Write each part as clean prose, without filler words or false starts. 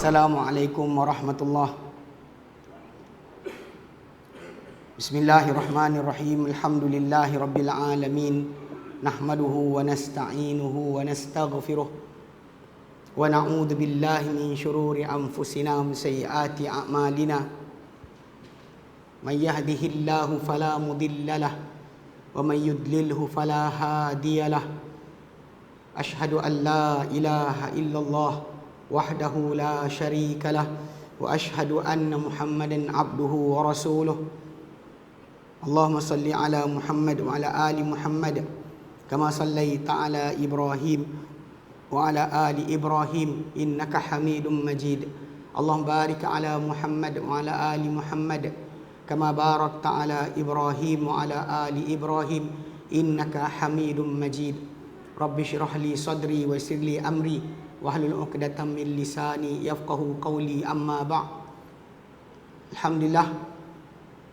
Assalamualaikum warahmatullahi. Bismillahirrahmanirrahim. Alhamdulillahi rabbil alamin. Nahmaduhu wa nasta'inuhu wa nastaghfiruh. Wa na'udzu billahi min syururi anfusina wa min sayyiati a'malina. May yahdihillahu fala mudhillalah wa may yudlilhu fala hadiyalah. Ashhadu an la ilaha illallah wahdahu la syarika lah wa ashhadu anna Muhammadan abduhu wa rasuluh. Allahumma salli ala Muhammad wa ala ali Muhammad kama sallaita ala Ibrahim wa ala ali Ibrahim innaka Hamidum Majid. Allahumma barik ala Muhammad wa ala ali Muhammad kama barakta ala Ibrahim wa ala ali Ibrahim innaka Hamidum Majid. Rabbi shrah li sadri wa yassir li amri wahlul 'uqdatam min lisani yafqahu qawli, amma ba'. Alhamdulillah,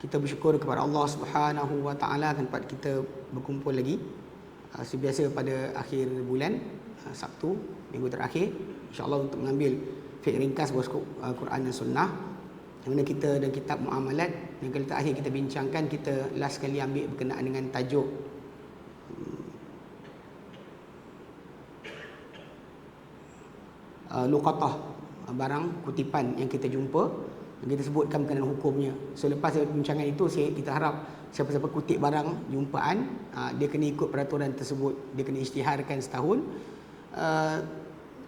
kita bersyukur kepada Allah Subhanahu wa taala tempat kita berkumpul lagi sebiasa pada akhir bulan, Sabtu minggu terakhir, insya-Allah untuk mengambil fiqh ringkas buku Quran dan Sunnah, yang mana kita dan kitab muamalat yang kali terakhir kita bincangkan, kita last kali ambil berkenaan dengan tajuk luqatah, barang kutipan yang kita jumpa, yang kita sebutkan berkenaan hukumnya. So lepas perbincangan itu, kita harap siapa-siapa kutip barang jumpaan, dia kena ikut peraturan tersebut, dia kena isytiharkan setahun.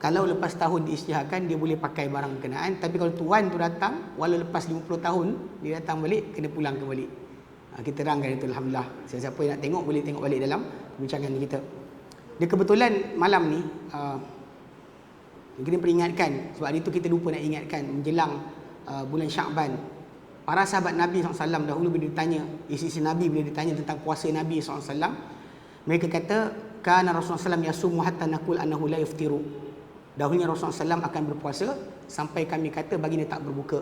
Kalau lepas tahun diisytiharkan, dia boleh pakai barang berkenaan. Tapi kalau tuan tu datang, walau lepas 50 tahun dia datang balik, kena pulang kembali. Kita terangkan itu, alhamdulillah. Siapa yang nak tengok boleh tengok balik dalam perbincangan kita. Dia kebetulan malam ni kita peringatkan, sebab hari itu kita lupa nak ingatkan, menjelang bulan Syakban, para sahabat Nabi SAW dahulu bila ditanya, isi Nabi bila ditanya tentang puasa Nabi SAW, mereka kata, kana Rasulullah SAW yasumu hatta naqul annahu la yuftiru. Dahulunya Rasulullah SAW akan berpuasa sampai kami kata baginda tak berbuka.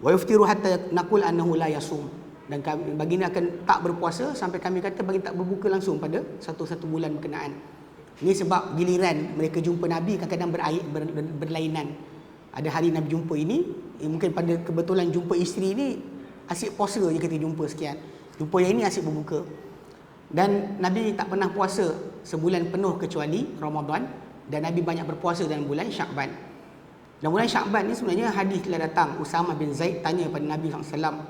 Wa yuftiru hatta naqul annahu la yasum. Dan baginda akan tak berpuasa sampai kami kata baginda tak berbuka langsung pada satu bulan berkenaan. Ini sebab giliran mereka jumpa Nabi kadang-kadang berlainan. Ada hari Nabi jumpa ini, mungkin pada kebetulan jumpa isteri ini asyik puasa je, kita jumpa sekian. Jumpa yang ini asyik berbuka. Dan Nabi tak pernah puasa sebulan penuh kecuali Ramadan, dan Nabi banyak berpuasa dalam bulan Syakban. Dan bulan Syakban ni sebenarnya hadis telah datang. Usamah bin Zaid tanya pada Nabi SAW,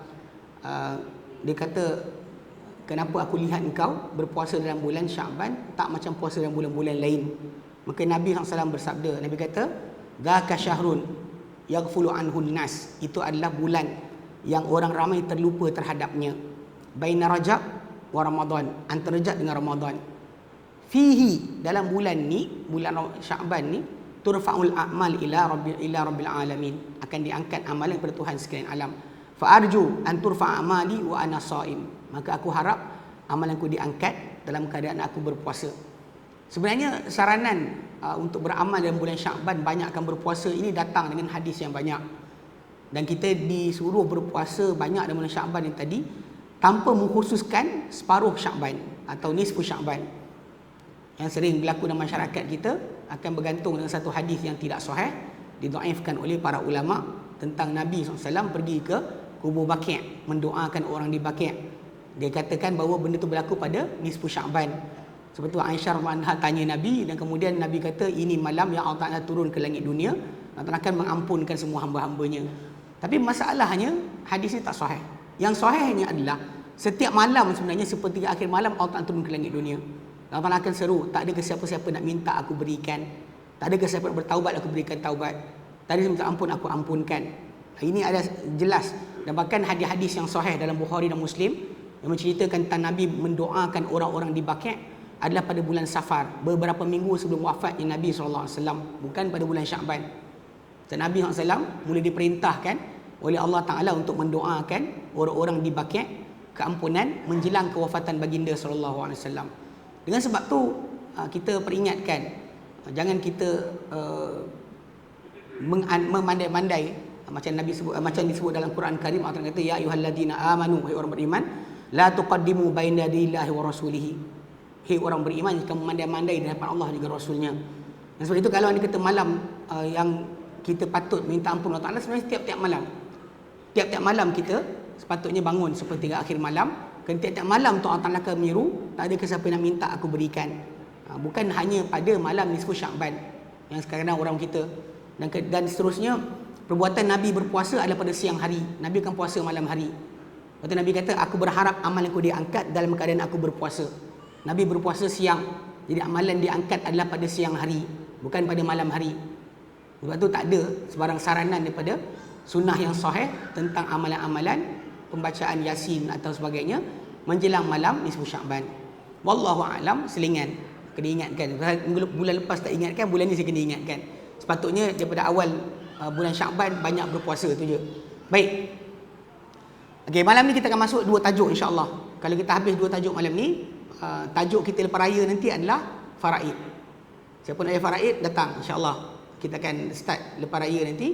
dia kata, kenapa aku lihat engkau berpuasa dalam bulan Syakban tak macam puasa dalam bulan-bulan lain? Maka Nabi SAW bersabda, Nabi kata, dzaka syahrun yaghfulu anhun nas. Itu adalah bulan yang orang ramai terlupa terhadapnya. Baina Rajab wa Ramadan, antara Rajab dengan Ramadan. Fihi, dalam bulan ni, bulan Syakban ni, turfa'ul a'mal ila rabbil alamin, akan diangkat amalan kepada Tuhan sekalian alam. Fa arju an turfa amali wa ana shaim. Maka aku harap amalanku diangkat dalam keadaan aku berpuasa. Sebenarnya saranan untuk beramal dalam bulan Syakban, banyakkan berpuasa, ini datang dengan hadis yang banyak. Dan kita disuruh berpuasa banyak dalam bulan Syakban yang tadi, tanpa mengkhususkan separuh Syakban atau nisfu Syakban. Yang sering berlaku dalam masyarakat kita akan bergantung dengan satu hadis yang tidak sahih, didhaifkan oleh para ulama, tentang Nabi SAW pergi ke kubur Baqi', mendoakan orang di Baqi'. Dia katakan bahawa benda itu berlaku pada nisfu Syakban. Seperti itu Aisyah radhiyallahu anha tanya Nabi, dan kemudian Nabi kata, ini malam yang Allah Ta'ala turun ke langit dunia, Allah akan mengampunkan semua hamba-hambanya. Tapi masalahnya hadis ini tak sahih. Yang sahihnya adalah setiap malam sebenarnya sepertiga akhir malam Allah Ta'ala turun ke langit dunia. Allah Ta'ala akan seru, tak ada ke siapa-siapa nak minta aku berikan, tak ada ke siapa nak bertaubat aku berikan taubat, tak ada minta ampun aku ampunkan. Ini ada jelas, dan bahkan hadis-hadis yang sahih dalam Bukhari dan Muslim yang menceritakan tentang Nabi mendoakan orang-orang di Baqi' adalah pada bulan Safar, beberapa minggu sebelum wafatnya Nabi SAW, bukan pada bulan Syakban. Dan Nabi SAW mula diperintahkan oleh Allah Ta'ala untuk mendoakan orang-orang di Baqi' keampunan menjelang kewafatan baginda SAW. Dengan sebab tu kita peringatkan, jangan kita memandai-mandai macam Nabi sebut, macam disebut dalam Quran Karim. Allah kata, ya ayyuhalladzina amanu, wahai orang beriman, la tuqaddimu baina yadayillahi wa rasulihi. Hei orang beriman, kamu memandai-mandai di hadapan Allah juga Rasulnya. Dan sebab itu kalau anda kata malam yang kita patut minta ampun Allah Ta'ala sebenarnya tiap-tiap malam. Tiap-tiap malam kita sepatutnya bangun sepertiga akhir malam. Kerana tiap-tiap malam tu Allah Ta'ala akan menyeru, tak ada siapa nak minta aku berikan. Bukan hanya pada malam nisfu Sya'ban yang sekarang orang kita. Dan seterusnya, perbuatan Nabi berpuasa adalah pada siang hari. Nabi akan puasa malam hari. Lepas tu Nabi kata, aku berharap amalanku diangkat dalam keadaan aku berpuasa. Nabi berpuasa siang. Jadi amalan diangkat adalah pada siang hari, bukan pada malam hari. Sebab tu tak ada sebarang saranan daripada sunnah yang sahih tentang amalan-amalan pembacaan Yasin atau sebagainya menjelang malam nisfu Sya'ban. Wallahu a'lam, selingan. Kena ingatkan. Bulan lepas tak ingatkan, bulan ni saya kena ingatkan. Sepatutnya daripada awal bulan Sya'ban banyak berpuasa tu je. Baik. Okey, malam ni kita akan masuk 2 tajuk insya-Allah. Kalau kita habis 2 tajuk malam ni, tajuk kita lepas raya nanti adalah faraid. Siapa nak faraid datang insya-Allah. Kita akan start lepas raya nanti.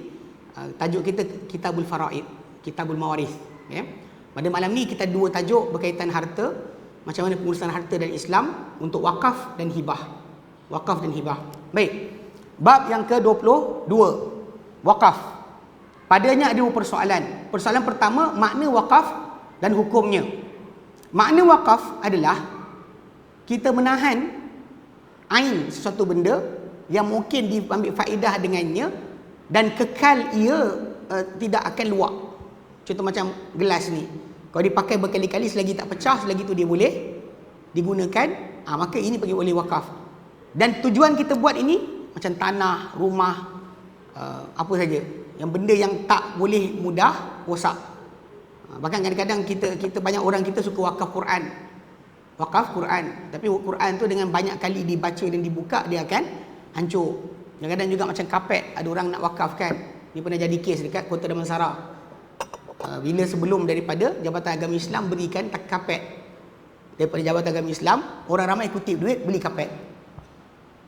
Tajuk kita Kitabul Faraid, Kitabul Mawarith. Okay. Pada malam ni kita 2 tajuk berkaitan harta, macam mana pengurusan harta dalam Islam untuk wakaf dan hibah. Wakaf dan hibah. Baik. Bab yang ke-22, wakaf. Padanya ada 2 persoalan. Persoalan pertama, makna wakaf dan hukumnya. Makna wakaf adalah kita menahan ain sesuatu benda yang mungkin diambil faedah dengannya dan kekal ia tidak akan luak. Contoh macam gelas ni, kalau dipakai berkali-kali selagi tak pecah, selagi tu dia boleh digunakan, maka ini bagi oleh wakaf. Dan tujuan kita buat ini macam tanah, rumah, apa saja yang benda yang tak boleh mudah rosak. Bahkan kadang-kadang kita banyak orang kita suka wakaf Quran. Wakaf Quran, tapi Quran tu dengan banyak kali dibaca dan dibuka dia akan hancur. Kadang-kadang juga macam kapet, ada orang nak wakafkan. Ni pernah jadi kes dekat Kota Damansara. Bila sebelum daripada Jabatan Agama Islam berikan kapet, daripada Jabatan Agama Islam, orang ramai kutip duit beli kapet.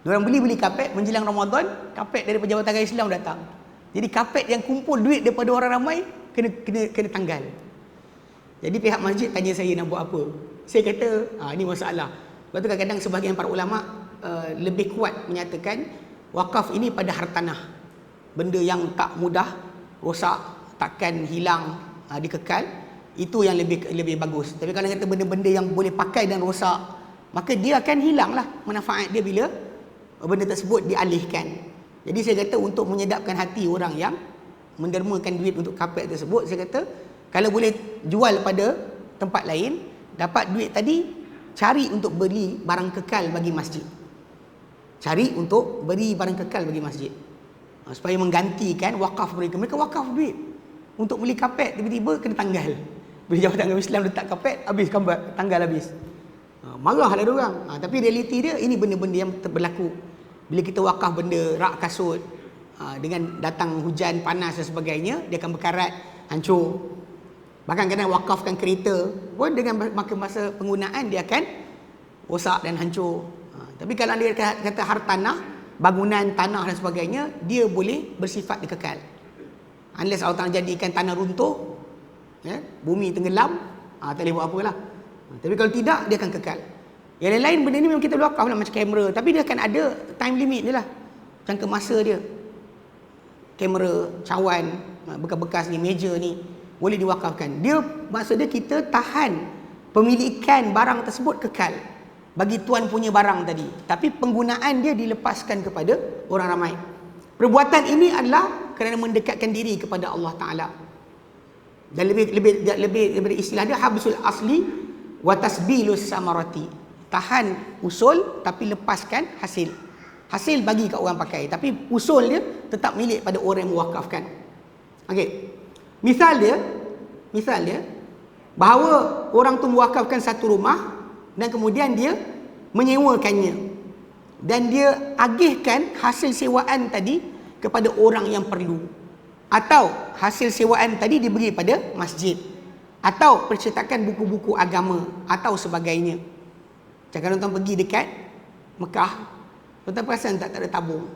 Diorang beli kapet menjelang Ramadan, kapet daripada Jabatan Agama Islam datang. Jadi kapet yang kumpul duit daripada orang ramai kena tanggal. Jadi pihak masjid tanya saya nak buat apa. Saya kata, ini masalah. Sebab tu kadang-kadang sebahagian para ulama lebih kuat menyatakan wakaf ini pada hartanah. Benda yang tak mudah rosak, takkan hilang, dikekal. Itu yang lebih bagus. Tapi kalau kata benda-benda yang boleh pakai dan rosak, maka dia akan hilanglah manfaat dia bila benda tersebut dialihkan. Jadi saya kata untuk menyedapkan hati orang yang mendermakan duit untuk kapet tersebut, saya kata kalau boleh jual pada tempat lain, dapat duit tadi, cari untuk beli barang kekal bagi masjid. Cari untuk beri barang kekal bagi masjid. Supaya menggantikan wakaf mereka. Mereka wakaf duit untuk beli kapet, tiba-tiba kena tanggal. Bila Jabatan Agama Islam letak kapet, habis tanggal habis. Marahlah dia orang. Tapi realiti dia, ini benda-benda yang berlaku. Bila kita wakaf benda, rak kasut, dengan datang hujan, panas dan sebagainya, dia akan berkarat, hancur. Bahkan kadang wakafkan kereta pun dengan makin masa penggunaan dia akan rosak dan hancur. Tapi kalau dia kata hartanah, bangunan, tanah dan sebagainya, dia boleh bersifat kekal. Unless Allah Ta'ala jadikan tanah runtuh, bumi tenggelam, tak boleh buat apalah. Tapi kalau tidak, dia akan kekal. Yang lain-lain benda ni memang kita wakaf lah, macam kamera. Tapi dia akan ada time limit dia lah. Jangka masa dia. Kamera, cawan, bekas-bekas ni, meja ni, boleh diwakafkan. Dia, maksud dia kita tahan pemilikan barang tersebut kekal bagi tuan punya barang tadi. Tapi penggunaan dia dilepaskan kepada orang ramai. Perbuatan ini adalah kerana mendekatkan diri kepada Allah Ta'ala. Dan lebih daripada istilah dia, habsul asli wa tasbilus samarati. Tahan usul tapi lepaskan hasil. Hasil bagi kat orang pakai, tapi usul dia tetap milik pada orang yang mewakafkan. Okey. Misal dia bahawa orang tu mewakafkan satu rumah dan kemudian dia menyewakannya dan dia agihkan hasil sewaan tadi kepada orang yang perlu, atau hasil sewaan tadi diberi pada masjid, atau percetakan buku-buku agama atau sebagainya. Macam kalau tuan pergi dekat Mekah, tuan perasan tak ada tabung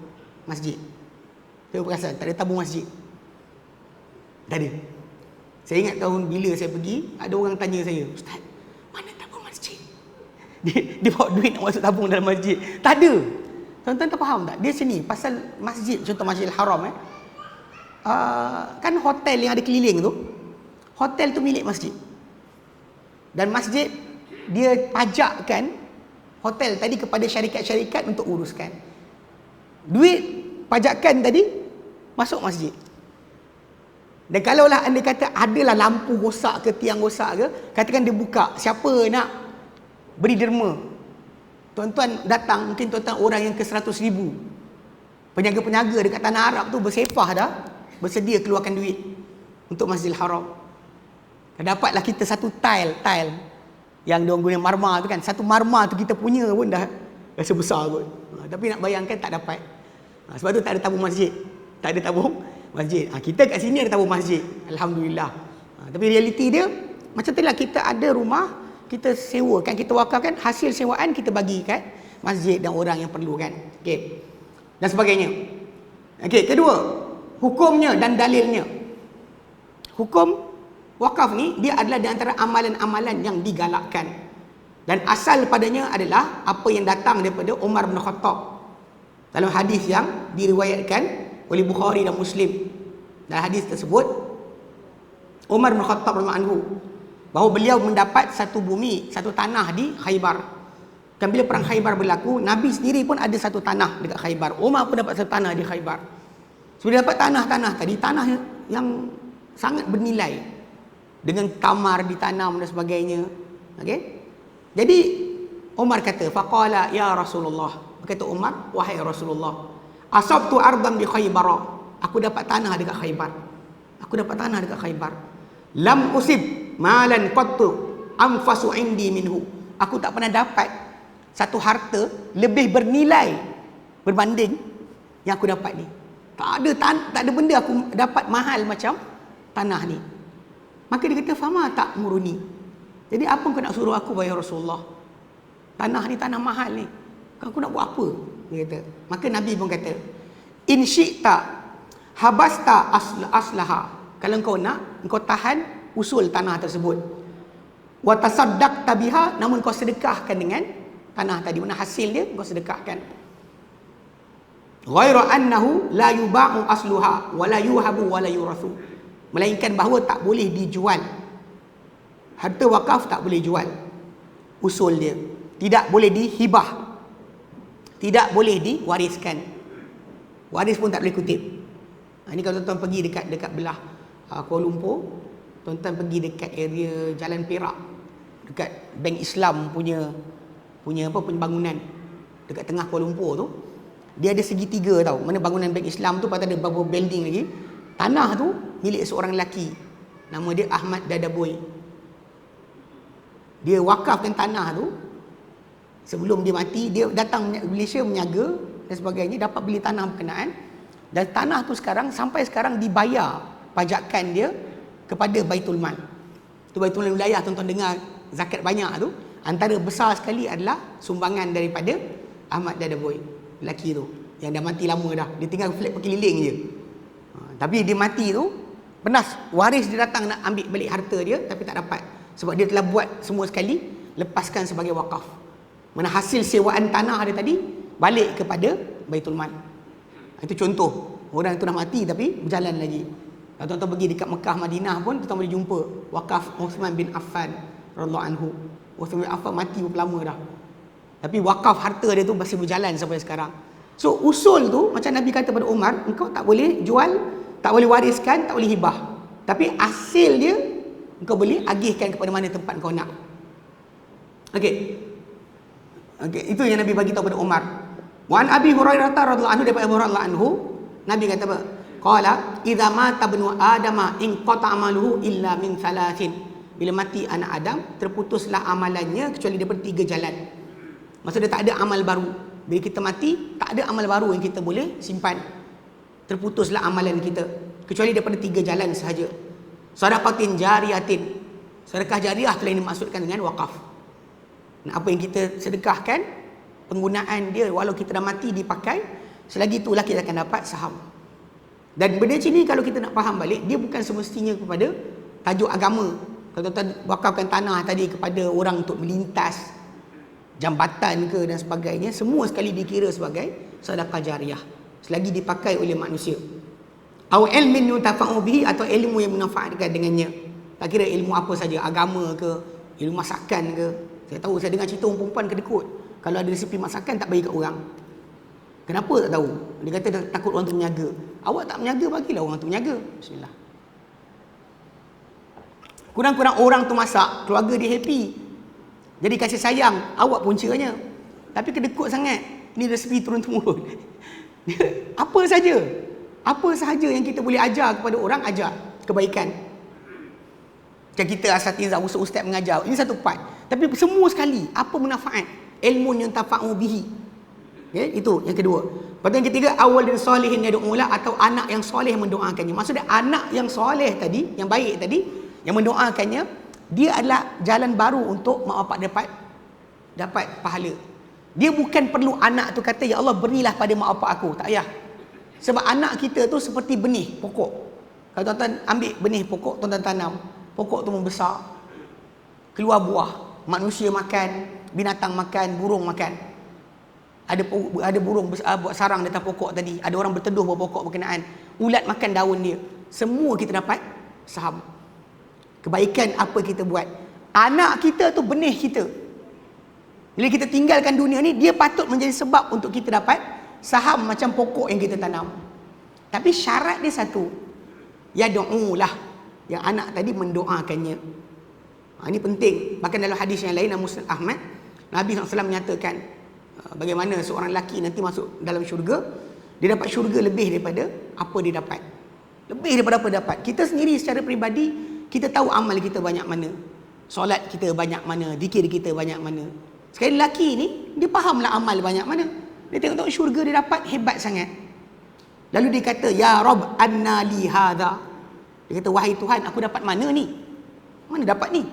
masjid? Tuan perasan tak ada tabung masjid? Tak ada. Saya ingat tahun bila saya pergi, ada orang tanya saya, "Ustaz, mana tabung masjid?" Dia bawa duit nak masuk tabung dalam masjid. Tak ada. Tuan-tuan tak faham tak? Dia sini pasal masjid, contoh Masjidil Haram kan hotel yang ada keliling tu, hotel tu milik masjid. Dan masjid dia pajakkan hotel tadi kepada syarikat-syarikat untuk uruskan. Duit pajakan tadi masuk masjid. Dan kalaulah anda kata adalah lampu rosak ke tiang rosak ke, katakan dia buka, siapa nak beri derma? Tuan-tuan datang, mungkin tuan-tuan orang yang ke 100,000. Penyaga-penyaga dekat tanah Arab tu bersepah dah, bersedia keluarkan duit untuk Masjidil Haram. Dapatlah kita satu tile yang diorang guna marmar tu kan. Satu marmar tu kita punya pun dah rasa besar kot. Tapi nak bayangkan tak dapat. Sebab tu tak ada tabung masjid. Tak ada tabung masjid. Kita kat sini ada tabung masjid. Alhamdulillah. Tapi realiti dia macam tu lah, kita ada rumah, kita sewa kan, kita wakafkan, hasil sewaan kita bagi kat masjid dan orang yang perlu kan. Okey. Dan sebagainya. Okey, kedua, hukumnya dan dalilnya. Hukum wakaf ni dia adalah di antara amalan-amalan yang digalakkan. Dan asal padanya adalah apa yang datang daripada Umar bin Khattab. Dalam hadis yang diriwayatkan oleh Bukhari dan Muslim. Dalam hadis tersebut, Umar bin Khattab radhiyallahu anhu, bahawa beliau mendapat satu bumi, satu tanah di Khaybar. Dan bila perang Khaybar berlaku, Nabi sendiri pun ada satu tanah dekat Khaybar. Umar pun dapat satu tanah di Khaybar. So dia dapat tanah-tanah tadi, tanah yang sangat bernilai, dengan kamar ditanam dan sebagainya. Okey. Jadi Umar kata, faqala ya Rasulullah. Berkata Umar, wahai Rasulullah, asabtu ardan bi Khaybar. Aku dapat tanah dekat Khaybar. Aku dapat tanah dekat Khaybar. Lam usib malan qattu anfasu indi minhu. Aku tak pernah dapat satu harta lebih bernilai berbanding yang aku dapat ni. Tak ada benda aku dapat mahal macam tanah ni. Maka dia kata, fama tak muruni. Jadi apa kau nak suruh aku, wahai Rasulullah? Tanah ni tanah mahal ni. Aku nak buat apa? Dia kata. Maka Nabi pun kata, in syi'ta habasta aslaha. Kalau kau nak, kau tahan usul tanah tersebut. Wa tasaddaqta biha, namun kau sedekahkan dengan tanah tadi. Mana hasil dia kau sedekahkan. Ghairu annahu la yuba'u asluha wa la yuhabu wa la yurathu. Melainkan bahawa tak boleh dijual. Harta wakaf tak boleh jual. Usul dia. Tidak boleh dihibah. Tidak boleh diwariskan. Waris pun tak boleh kutip. Ini kalau tuan-tuan pergi dekat belah Kuala Lumpur, tuan-tuan pergi dekat area Jalan Perak, dekat Bank Islam punya bangunan dekat tengah Kuala Lumpur tu, dia ada segitiga tau. Mana bangunan Bank Islam tu, patut ada beberapa building lagi. Tanah tu milik seorang lelaki, nama dia Ahmad Dadaboy. Dia wakafkan tanah tu. Sebelum dia mati, dia datang Malaysia menyaga dan sebagainya, dapat beli tanah berkenaan. Dan tanah tu sampai sekarang dibayar pajakan dia kepada Baitul Mal. Tu Baitul Mal wilayah, tuan-tuan dengar zakat banyak tu, antara besar sekali adalah sumbangan daripada Ahmad Dadaboy, lelaki tu yang dah mati lama dah. Dia tinggal flat berkeliling je. Tapi dia mati tu, pernah waris dia datang nak ambil balik harta dia, tapi tak dapat. Sebab dia telah buat semua sekali, lepaskan sebagai wakaf. Mana hasil sewaan tanah dia tadi balik kepada Baitul Mal. Itu contoh. Orang tu dah mati tapi berjalan lagi. Kalau tuan-tuan pergi dekat Mekah, Madinah pun tuan-tuan boleh jumpa wakaf Uthman bin Affan radhiyallahu anhu. Uthman bin Affan mati berapa lama dah, tapi wakaf harta dia tu masih berjalan sampai sekarang. So usul tu macam Nabi kata pada Umar, engkau tak boleh jual, tak boleh wariskan, tak boleh hibah. Tapi hasil dia engkau boleh agihkan kepada mana tempat kau nak. Okey. Itu yang Nabi bagi tahu pada Umar. Wa an Abi Hurairah radhiyallahu anhu, daripada Abu Hurairah anhu, Nabi kata apa? Qala idza mata ibnu adama in qata amaluhu illa min thalathin. Bila mati anak Adam, terputuslah amalannya kecuali daripada 3 jalan. Maksudnya tak ada amal baru. Bila kita mati, tak ada amal baru yang kita boleh simpan. Terputuslah amalan kita kecuali daripada 3 jalan sahaja. Sadaqatin jariyatin. Sedekah jariah telah dimaksudkan dengan wakaf. Nah, apa yang kita sedekahkan, penggunaan dia walau kita dah mati dipakai, selagi itulah kita akan dapat saham. Dan benda sini kalau kita nak faham balik, dia bukan semestinya kepada tajuk agama. Kalau tuan wakafkan tanah tadi kepada orang untuk melintas jambatan ke dan sebagainya, semua sekali dikira sebagai sedekah jariah selagi dipakai oleh manusia. Au ilmin yuntafa'u bihi, atau ilmu yang memanfaatkan dengannya. Tak kira ilmu apa saja, agama ke, ilmu masakan ke. Saya tahu, saya dengar cerita orang perempuan kedekut, kalau ada resipi masakan tak bagi kat orang. Kenapa tak tahu? Dia kata takut orang tu menyaga. Awak tak menyaga, bagilah orang tu menyaga. Bismillah. Kurang-kurang orang tu masak, keluarga dia happy. Jadi kasih sayang, awak puncanya. Tapi kedekut sangat. Ni resipi turun-temurun. Apa sahaja yang kita boleh ajar kepada orang, ajar kebaikan. Macam kita asatizah, ustaz mengajar, ini satu part. Tapi semua sekali, apa manfaat? Ilmu yang tafa'u bihi. Itu yang kedua. Lepas tu yang ketiga, awal dan solehin yad'ulah, atau anak yang soleh mendoakannya. Maksudnya anak yang soleh tadi, yang baik tadi, yang mendoakannya, dia adalah jalan baru untuk mak bapak dapat pahala. Dia bukan perlu anak tu kata, ya Allah berilah pada mak bapak aku. Tak payah. Sebab anak kita tu seperti benih pokok. Kalau tuan-tuan ambil benih pokok, tuan-tuan tanam, pokok tu membesar, keluar buah, manusia makan, binatang makan, burung makan. Ada burung buat sarang di atas pokok tadi, ada orang berteduh bawah pokok berkenaan, ulat makan daun dia. Semua kita dapat saham. Kebaikan apa kita buat. Anak kita tu benih kita. Bila kita tinggalkan dunia ni, dia patut menjadi sebab untuk kita dapat saham macam pokok yang kita tanam. Tapi syarat dia satu, yad'ulah, yang anak tadi mendoakannya. Ini penting. Bahkan dalam hadis yang lain, Musnad Ahmad, Nabi SAW menyatakan bagaimana seorang lelaki nanti masuk dalam syurga, dia dapat syurga lebih daripada apa dia dapat. Lebih daripada apa dia dapat. Kita sendiri secara peribadi, kita tahu amal kita banyak mana, solat kita banyak mana, zikir kita banyak mana. Sekali lelaki ni, dia fahamlah amal banyak mana. Dia tengok syurga dia dapat hebat sangat. Lalu dia kata, ya Rabb, anna li hadha. Dia kata, wahai Tuhan, aku dapat mana ni? Mana dapat ni?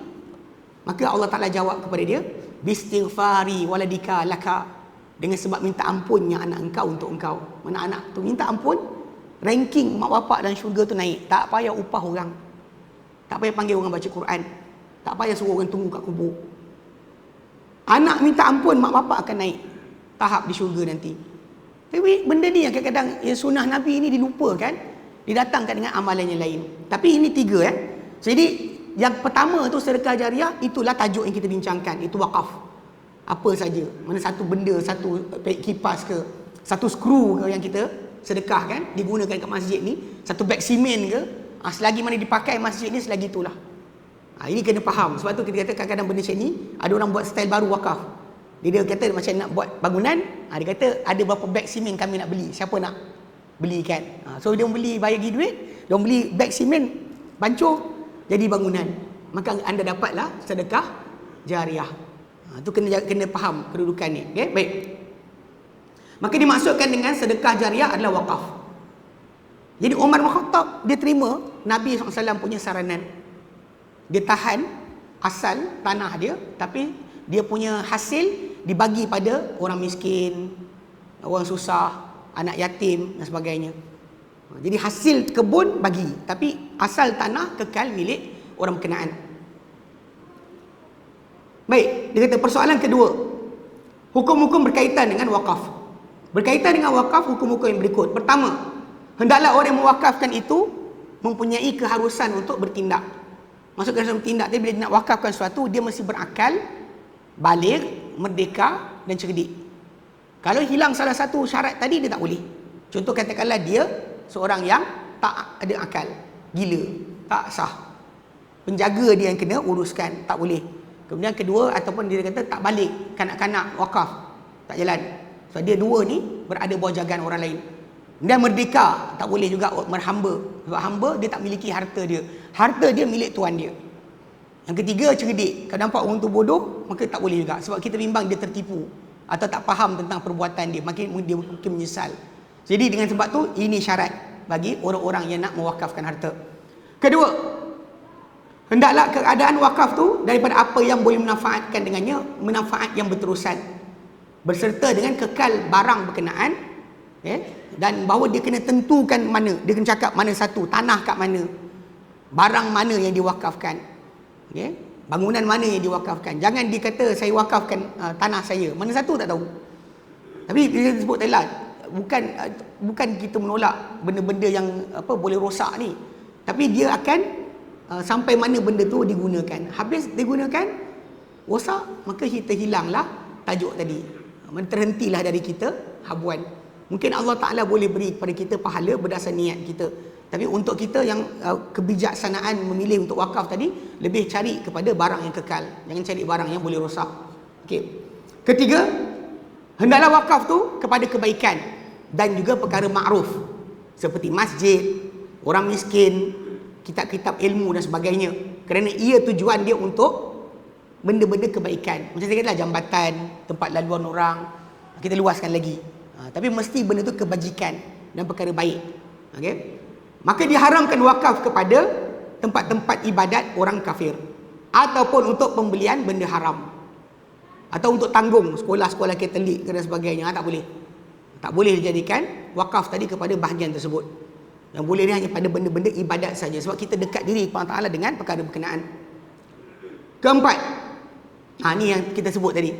Maka Allah Ta'ala jawab kepada dia, bistighfari waladika laka, dengan sebab minta ampunnya anak engkau untuk engkau. Mana anak tu minta ampun, ranking mak bapak dan syurga tu naik. Tak payah upah orang, tak payah panggil orang baca Quran, tak payah suruh orang tunggu kat kubur. Anak minta ampun, mak bapak akan naik tahap di syurga nanti. Tapi benda ni yang kadang-kadang yang sunnah Nabi ni dilupakan, didatangkan dengan amalan yang lain. Tapi ini tiga Jadi yang pertama tu sedekah jariah, itulah tajuk yang kita bincangkan, itu wakaf. Apa saja, mana satu benda, satu kipas ke, satu skru ke yang kita sedekahkan, digunakan kat masjid ni, satu beg simen ke, selagi mana dipakai masjid ni, selagi itulah. Ini kena faham. Sebab tu kita kata kadang-kadang benda macam ni, ada orang buat style baru wakaf. Dia kata macam nak buat bangunan, dia kata ada berapa beg simen kami nak beli, siapa nak belikan. So dia beli, bayar pergi duit, dia beli beg simen, bancuh, jadi bangunan. Maka anda dapatlah sedekah jariah. Tu kena faham kedudukan ni. Okay? Baik. Maka dimaksudkan dengan sedekah jariah adalah wakaf. Jadi Umar bin Khattab, dia terima Nabi SAW punya saranan. Dia tahan asal tanah dia, tapi dia punya hasil dibagi pada orang miskin, orang susah, anak yatim dan sebagainya. Jadi hasil kebun bagi, tapi asal tanah kekal milik orang berkenaan. Baik, dia kata persoalan kedua, hukum-hukum berkaitan dengan wakaf. Berkaitan dengan wakaf, hukum-hukum yang berikut. Pertama, hendaklah orang yang mewakafkan itu mempunyai keharusan untuk bertindak. Maksudkan dalam tindak, tapi bila dia nak wakafkan sesuatu, dia mesti berakal, baligh, merdeka dan cerdik. Kalau hilang salah satu syarat tadi, dia tak boleh. Contoh katakanlah dia seorang yang tak ada akal, gila, tak sah. Penjaga dia yang kena uruskan, tak boleh. Kemudian kedua, ataupun dia kata tak balik, kanak-kanak wakaf, tak jalan. Sebab dia dua ni berada bawah jagaan orang lain. Dan merdeka, tak boleh juga berhamba. Sebab hamba dia tak miliki harta dia. Harta dia milik tuan dia. Yang ketiga, cerdik. Kalau nampak orang tu bodoh, maka tak boleh juga. Sebab kita bimbang dia tertipu atau tak faham tentang perbuatan dia, makin dia mungkin menyesal. Jadi dengan sebab tu, ini syarat bagi orang-orang yang nak mewakafkan harta. Kedua, hendaklah keadaan wakaf tu daripada apa yang boleh memanfaatkan dengannya, manfaat yang berterusan, berserta dengan kekal barang berkenaan, dan bahawa dia kena tentukan mana, dia kena cakap mana satu, tanah kat mana, barang mana yang diwakafkan, bangunan mana yang diwakafkan. Jangan dia kata saya wakafkan tanah saya, mana satu tak tahu. Tapi dia sebut tadi lah, bukan kita menolak benda-benda yang boleh rosak ni, tapi dia akan sampai mana benda tu digunakan. Habis digunakan rosak, maka kita hilanglah tajuk tadi, terhentilah dari kita habuan. Mungkin Allah Ta'ala boleh beri kepada kita pahala berdasar niat kita, tapi untuk kita yang kebijaksanaan memilih untuk wakaf tadi, lebih cari kepada barang yang kekal, jangan cari barang yang boleh rosak. Okey. Ketiga, hendaklah wakaf tu kepada kebaikan dan juga perkara makruf seperti masjid, orang miskin, kitab-kitab ilmu dan sebagainya, kerana ia tujuan dia untuk benda-benda kebaikan. Macam saya katalah, jambatan, tempat laluan orang, kita luaskan lagi. Tapi mesti benda tu kebajikan dan perkara baik. Okey. Maka diharamkan wakaf kepada tempat-tempat ibadat orang kafir, ataupun untuk pembelian benda haram, atau untuk tanggung sekolah-sekolah Katolik dan sebagainya. Tak boleh. Tak boleh dijadikan wakaf tadi kepada bahagian tersebut. Yang boleh dia hanya pada benda-benda ibadat saja, sebab kita dekat diri kepada Allah Ta'ala dengan perkara berkenaan. Keempat, ni yang kita sebut tadi.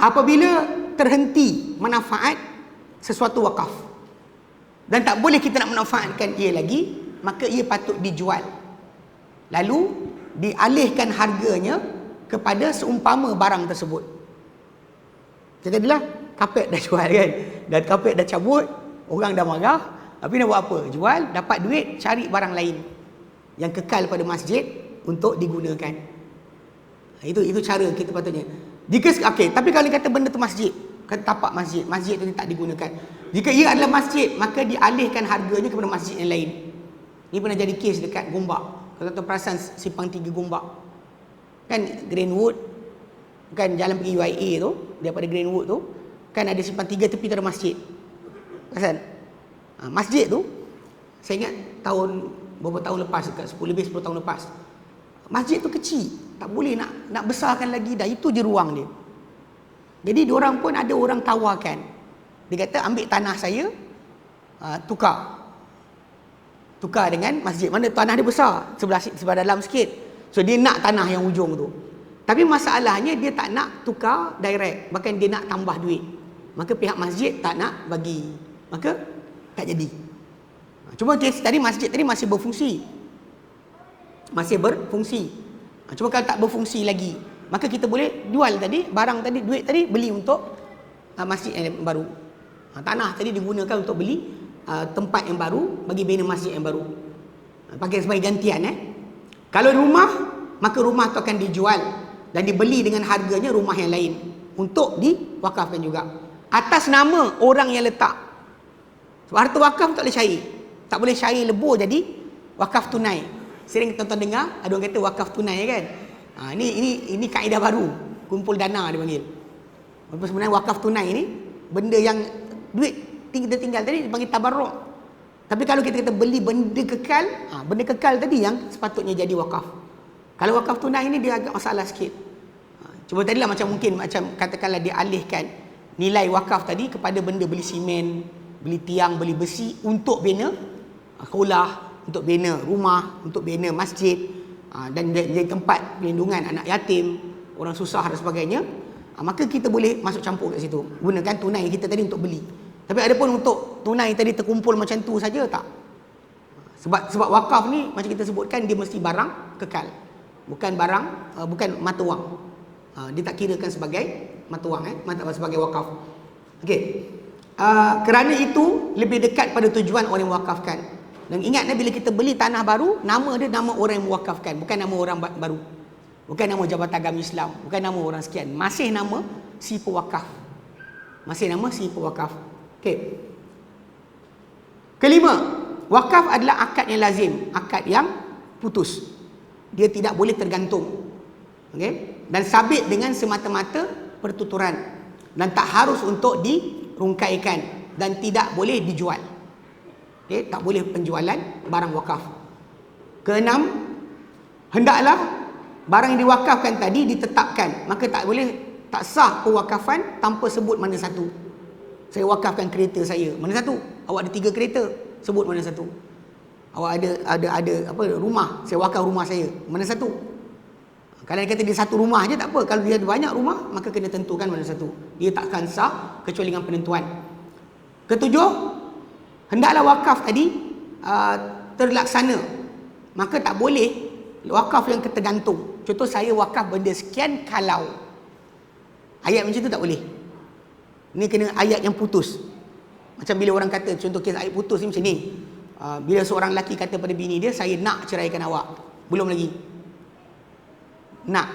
Apabila terhenti manfaat sesuatu wakaf dan tak boleh kita nak manfaatkan ia lagi, maka ia patut dijual, lalu dialihkan harganya kepada seumpama barang tersebut. Jadilah kapet dah jual kan, dan kapet dah cabut, orang dah marah, tapi nak buat apa? Jual, dapat duit, cari barang lain yang kekal pada masjid untuk digunakan. Itu cara kita patutnya. Jika tapi kalau dia kata benda tu masjid, kata tapak masjid, masjid tu tak digunakan. Jika ia adalah masjid, maka dialihkan harganya kepada masjid yang lain. Ini pernah jadi kes dekat Gombak. Kalau tuan perasan Simpang 3 Gombak, kan Greenwood, kan jalan pergi UIA tu, daripada Greenwood tu, kan ada Simpang 3 tepi tu ada masjid. Perasan? Masjid tu, saya ingat beberapa tahun lepas, dekat 10 tahun lepas, masjid tu kecil, tak boleh nak besarkan lagi dah, itu je ruang dia. Jadi diorang pun ada orang tawarkan, dia kata ambil tanah saya, tukar dengan masjid. Mana tanah dia besar, sebelah dalam sikit, so dia nak tanah yang ujung tu. Tapi masalahnya dia tak nak tukar direct, bahkan dia nak tambah duit. Maka pihak masjid tak nak bagi, maka tak jadi. Cuma kes tadi, masjid tadi masih berfungsi. Cuma kalau tak berfungsi lagi, maka kita boleh jual tadi, barang tadi, duit tadi beli untuk masjid yang baru. Tanah tadi digunakan untuk beli tempat yang baru, bagi bina masjid yang baru. Pakai sebagai gantian. Kalau rumah, maka rumah tu akan dijual dan dibeli dengan harganya rumah yang lain untuk diwakafkan juga, atas nama orang yang letak. Sebab harta wakaf tak boleh cair. Tak boleh cair lebur jadi wakaf tunai. Sering tuan-tuan dengar ada orang kata wakaf tunai kan. Ini kaedah baru, kumpul dana dia panggil. Walaupun sebenarnya wakaf tunai ni benda yang duit kita tinggal tadi dipanggil tabarruk. Tapi kalau kita kata beli benda kekal, benda kekal tadi yang sepatutnya jadi wakaf. Kalau wakaf tunai ni dia agak masalah sikit. Cuba tadilah macam katakanlah dia alihkan nilai wakaf tadi kepada benda beli simen, beli tiang, beli besi untuk bina sekolah, untuk bina rumah, untuk bina masjid, dan jadi tempat perlindungan anak yatim, orang susah dan sebagainya, maka kita boleh masuk campur kat situ, gunakan tunai kita tadi untuk beli. Tapi ada pun untuk tunai tadi terkumpul macam tu saja tak. Sebab wakaf ni macam kita sebutkan, dia mesti barang kekal, bukan barang, bukan mata wang. Dia tak kirakan sebagai mata wang, sebagai wakaf. Okey. Kerana itu lebih dekat pada tujuan orang yang mewakafkan. Dan ingat, bila kita beli tanah baru, nama dia nama orang yang mewakafkan, bukan nama orang baru, bukan nama Jabatan Agama Islam, bukan nama orang sekian, masih nama si pewakaf, Okey. Kelima, wakaf adalah akad yang lazim, akad yang putus, dia tidak boleh tergantung. Okey, dan sabit dengan semata-mata pertuturan, dan tak harus untuk dirungkaikan, dan tidak boleh dijual. Okay, tak boleh penjualan barang wakaf. Keenam, hendaklah barang yang diwakafkan tadi ditetapkan, maka tak sah pewakafan tanpa sebut mana satu. Saya wakafkan kereta saya, mana satu? Awak ada 3 kereta, sebut mana satu. Awak ada rumah, saya wakaf rumah saya, mana satu? Kalau dia kata dia satu rumah je tak apa, kalau dia ada banyak rumah, maka kena tentukan mana satu. Dia takkan sah kecuali dengan penentuan. Ketujuh, hendaklah wakaf tadi terlaksana. Maka tak boleh wakaf yang tergantung. Contoh saya wakaf benda sekian kalau. Ayat macam tu tak boleh. Ni kena ayat yang putus. Macam bila orang kata, contoh kes ayat putus ni macam ni. Bila seorang lelaki kata pada bini dia, saya nak ceraikan awak. Belum lagi. Nak.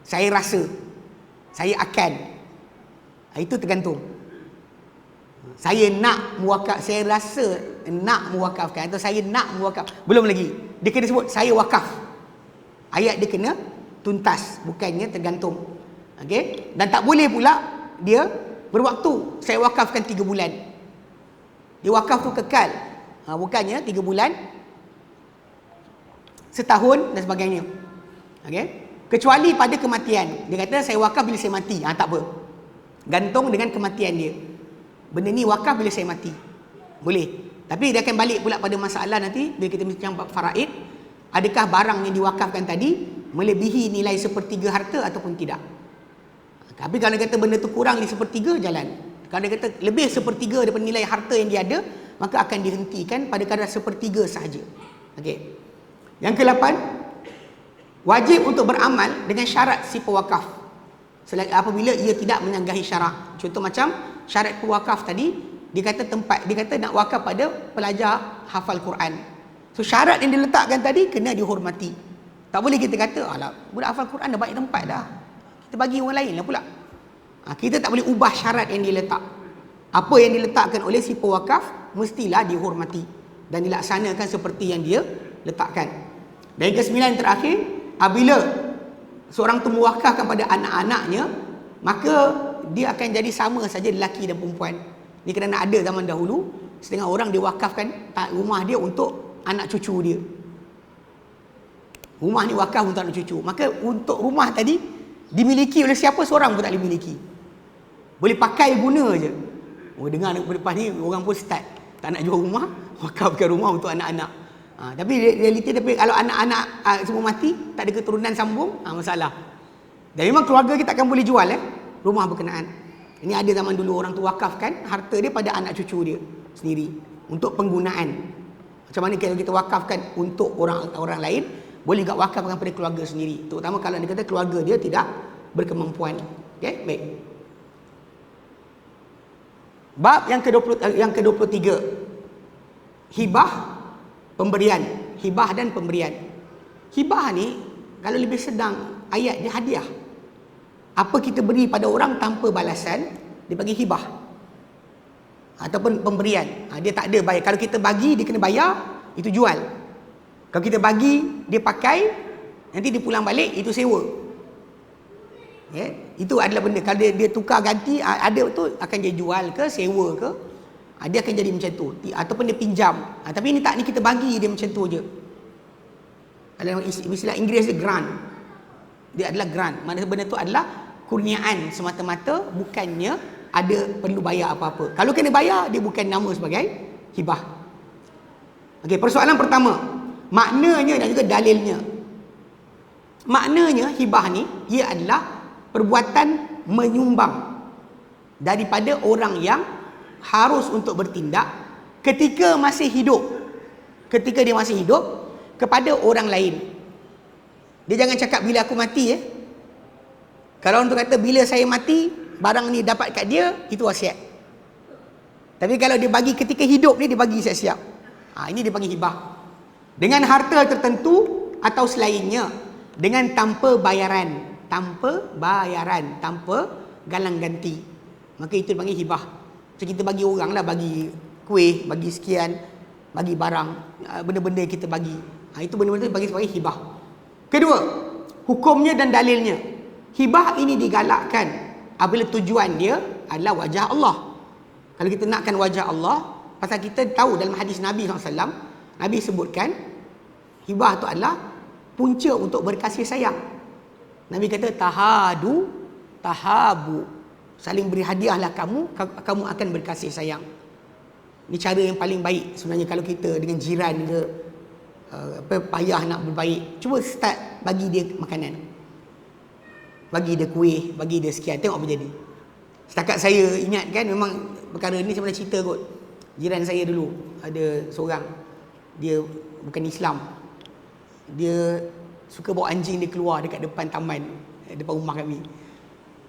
Saya rasa. Saya akan. Itu tergantung. Saya nak muwakaf, saya rasa nak muwakafkan, atau saya nak muwakaf. Belum lagi. Dia kena sebut saya wakaf. Ayat dia kena tuntas, bukannya tergantung. Okey? Dan tak boleh pula dia berwaktu. Saya wakafkan 3 bulan. Dia wakaf tu kekal. Bukannya 3 bulan, setahun dan sebagainya. Okey? Kecuali pada kematian. Dia kata saya wakaf bila saya mati. Tak apa. Gantung dengan kematian dia. Benda ni wakaf bila saya mati. Boleh. Tapi dia akan balik pula pada masalah nanti bila kita bincang bab faraid. Adakah barang yang diwakafkan tadi melebihi nilai 1/3 harta ataupun tidak? Tapi kalau dia kata benda tu kurang dari 1/3, jalan. Kalau dia kata lebih 1/3 daripada nilai harta yang dia ada, maka akan dihentikan pada kadar 1/3 sahaja. Okey. Yang ke-8, wajib untuk beramal dengan syarat si pewakaf apabila ia tidak menyanggahi syarak. Contoh macam syarat pewakaf tadi, dia kata nak wakaf pada pelajar hafal Quran. So syarat yang diletakkan tadi kena dihormati. Tak boleh kita kata, alah, budak hafal Quran dah baik tempat dah, kita bagi orang lain lah pula. Kita tak boleh ubah syarat yang diletak. Apa yang diletakkan oleh si pewakaf mestilah dihormati dan dilaksanakan seperti yang dia letakkan. Dan yang ke-9 terakhir, apabila seorang tu mewakafkan pada anak-anaknya, maka dia akan jadi sama saja lelaki dan perempuan. Ni kerana ada zaman dahulu setengah orang dia wakafkan rumah dia untuk anak cucu dia. Rumah ni wakaf untuk anak cucu. Maka untuk rumah tadi dimiliki oleh siapa, seorang pun tak boleh miliki. Boleh pakai guna je. Dengar lepas ni orang pun start tak nak jual rumah, wakafkan rumah untuk anak-anak. Tapi realiti kalau anak-anak semua mati, tak ada keturunan sambung, masalah. Dan memang keluarga kita akan boleh jual rumah berkenaan. Ini ada zaman dulu orang tu wakafkan harta dia pada anak cucu dia sendiri untuk penggunaan. Macam mana kalau kita wakafkan untuk orang lain, boleh juga wakafkan pada keluarga sendiri. Terutama kalau dia kata keluarga dia tidak berkemampuan. Okey, baik. Bab yang ke-23. Hibah, pemberian. Hibah dan pemberian. Hibah ni kalau lebih sedang ayat dia hadiah. Apa kita beri pada orang tanpa balasan, dia bagi hibah. Ataupun pemberian. Dia tak ada bayar. Kalau kita bagi, dia kena bayar, itu jual. Kalau kita bagi, dia pakai, nanti dia pulang balik, itu sewa. Itu adalah benda. Kalau dia tukar ganti, ada tu akan dia jual ke, sewa ke, dia akan jadi macam tu. Ataupun dia pinjam. Tapi ni tak, ni kita bagi dia macam tu je. Dalam istilah Inggeris dia grant. Dia adalah grant. Maksudnya benda tu adalah kurniaan semata-mata, bukannya ada perlu bayar apa-apa. Kalau kena bayar, dia bukan nama sebagai hibah. Okey, persoalan pertama, maknanya dan juga dalilnya. Maknanya hibah ni, ia adalah perbuatan menyumbang daripada orang yang harus untuk bertindak ketika masih hidup. Ketika dia masih hidup, kepada orang lain. Dia jangan cakap bila aku mati. Kalau orang tu kata bila saya mati, barang ni dapat kat dia, itu wasiat. Tapi kalau dia bagi ketika hidup ni, dia bagi siap-siap. Ini dia bagi hibah. Dengan harta tertentu atau selainnya, dengan tanpa bayaran. Tanpa bayaran, tanpa galang ganti. Maka itu dipanggil hibah. Macam kita bagi orang lah, bagi kuih, bagi sekian, bagi barang, benda-benda yang kita bagi. Itu benda-benda bagi sebagai hibah. Kedua, hukumnya dan dalilnya. Hibah ini digalakkan apabila tujuan dia adalah wajah Allah. Kalau kita nakkan wajah Allah, pasal kita tahu dalam hadis Nabi SAW, Nabi sebutkan hibah itu adalah punca untuk berkasih sayang. Nabi kata tahadu, tahabu. Saling beri hadiahlah kamu akan berkasih sayang. Ini cara yang paling baik sebenarnya kalau kita dengan jiran ke, payah nak berbaik. Cuba start bagi dia makanan. Bagi dia kuih, bagi dia sekian, tengok apa jadi. Setakat saya ingat kan, memang perkara ni saya pernah cerita kot. Jiran saya dulu ada seorang, dia bukan Islam, dia suka bawa anjing dia keluar dekat depan taman, depan rumah kami.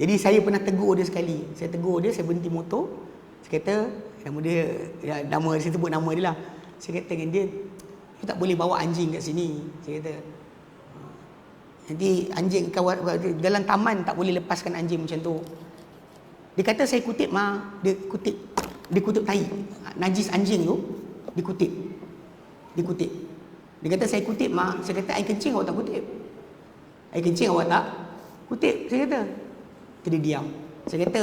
Jadi saya pernah tegur dia sekali. Saya tegur dia, saya berhenti motor. Saya kata, nama dia, ya, saya sebut nama dia lah. Saya kata dengan dia, "You tak boleh bawa anjing kat sini." Saya kata, "Nanti anjing dalam taman tak boleh lepaskan anjing macam tu." Dia kata saya kutip dia kutip tai. Najis anjing tu dikutip. Dia kata saya kutip saya kata air kencing awak tak kutip. Air kencing awak tak kutip, saya kata. Dia diam. Saya kata